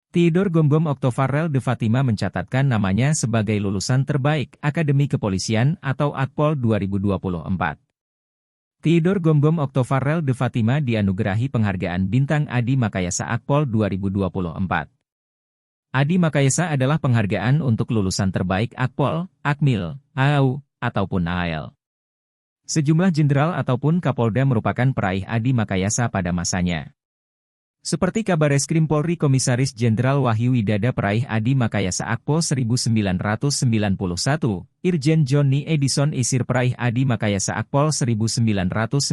Theodore Gomgom Octovarel de Fatima mencatatkan namanya sebagai lulusan terbaik Akademi Kepolisian atau Akpol 2024. Theodore Gomgom Octovarel de Fatima dianugerahi penghargaan Bintang Adi Makayasa Akpol 2024. Adi Makayasa adalah penghargaan untuk lulusan terbaik Akpol, Akmil, AAU, ataupun AL. Sejumlah jenderal ataupun Kapolda merupakan peraih Adi Makayasa pada masanya. Seperti Kabareskrim Polri Komisaris Jenderal Wahyu Widada peraih Adi Makayasa Akpol 1991, Irjen Johnny Edison Isir peraih Adi Makayasa Akpol 1996.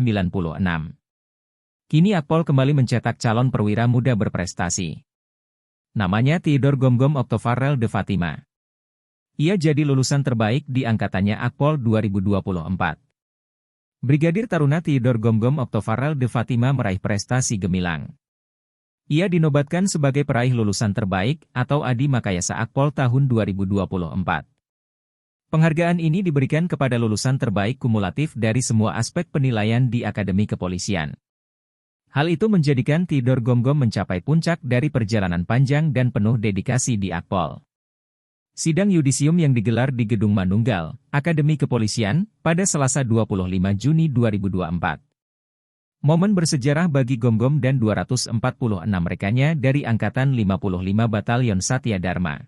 Kini Akpol kembali mencetak calon perwira muda berprestasi. Namanya Theodore Gomgom Octovarel de Fatima. Ia jadi lulusan terbaik di angkatannya Akpol 2024. Brigadir Taruna Theodore Gomgom Octovarel de Fatima meraih prestasi gemilang. Ia dinobatkan sebagai peraih lulusan terbaik atau Adi Makayasa Akpol tahun 2024. Penghargaan ini diberikan kepada lulusan terbaik kumulatif dari semua aspek penilaian di Akademi Kepolisian. Hal itu menjadikan Theodore Gomgom mencapai puncak dari perjalanan panjang dan penuh dedikasi di Akpol. Sidang yudisium yang digelar di Gedung Manunggal, Akademi Kepolisian, pada Selasa 25 Juni 2024. Momen bersejarah bagi Gomgom dan 246 rekannya dari Angkatan 55 Batalion Satya Dharma.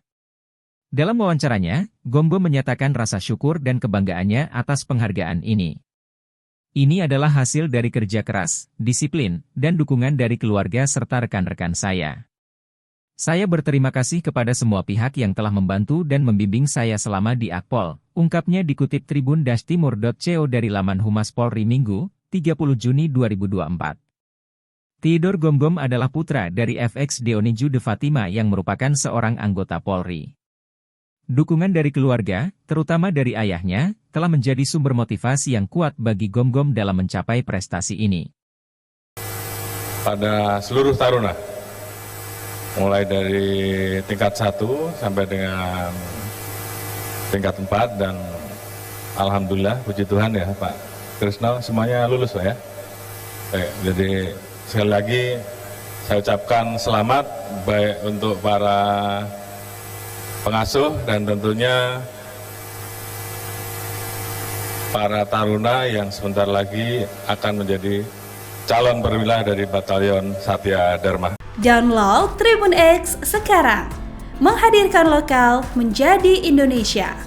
Dalam wawancaranya, Gomgom menyatakan rasa syukur dan kebanggaannya atas penghargaan ini. Ini adalah hasil dari kerja keras, disiplin, dan dukungan dari keluarga serta rekan-rekan saya. Saya berterima kasih kepada semua pihak yang telah membantu dan membimbing saya selama di Akpol, ungkapnya dikutip tribun-timur.co dari laman Humas Polri Minggu, 30 Juni 2024. Theodore Gomgom adalah putra dari FX Deoniju de Fatima yang merupakan seorang anggota Polri. Dukungan dari keluarga, terutama dari ayahnya, telah menjadi sumber motivasi yang kuat bagi Gomgom dalam mencapai prestasi ini. Pada seluruh taruna, mulai dari tingkat 1 sampai dengan tingkat 4 dan alhamdulillah puji Tuhan ya Pak Krisno semuanya lulus Pak ya. Jadi sekali lagi saya ucapkan selamat baik untuk para pengasuh dan tentunya para taruna yang sebentar lagi akan menjadi calon perwira dari Batalion Satya Dharma. Download Tribun X sekarang, menghadirkan lokal menjadi Indonesia.